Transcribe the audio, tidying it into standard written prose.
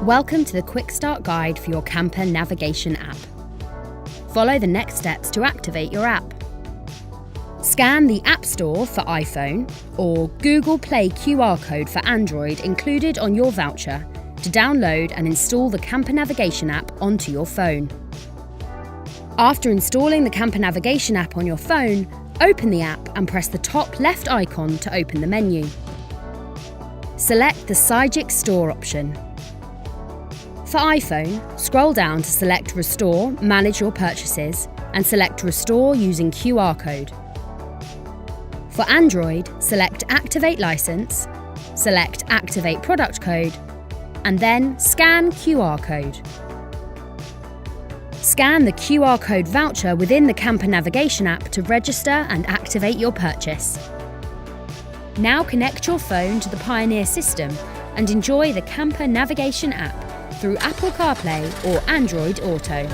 Welcome to the Quick Start Guide for your Camper Navigation app. Follow the next steps to activate your app. Scan the App Store for iPhone or Google Play QR code for Android included on your voucher to download and install the Camper Navigation app onto your phone. After installing the Camper Navigation app on your phone, open the app and press the top left icon to open the menu. Select the Sygic Store option. For iPhone, scroll down to select Restore, Manage Your Purchases and select Restore using QR code. For Android, select Activate License, select Activate Product Code, and then Scan QR code. Scan the QR code voucher within the Camper Navigation app to register and activate your purchase. Now connect your phone to the Pioneer system and enjoy the Camper Navigation app through Apple CarPlay or Android Auto.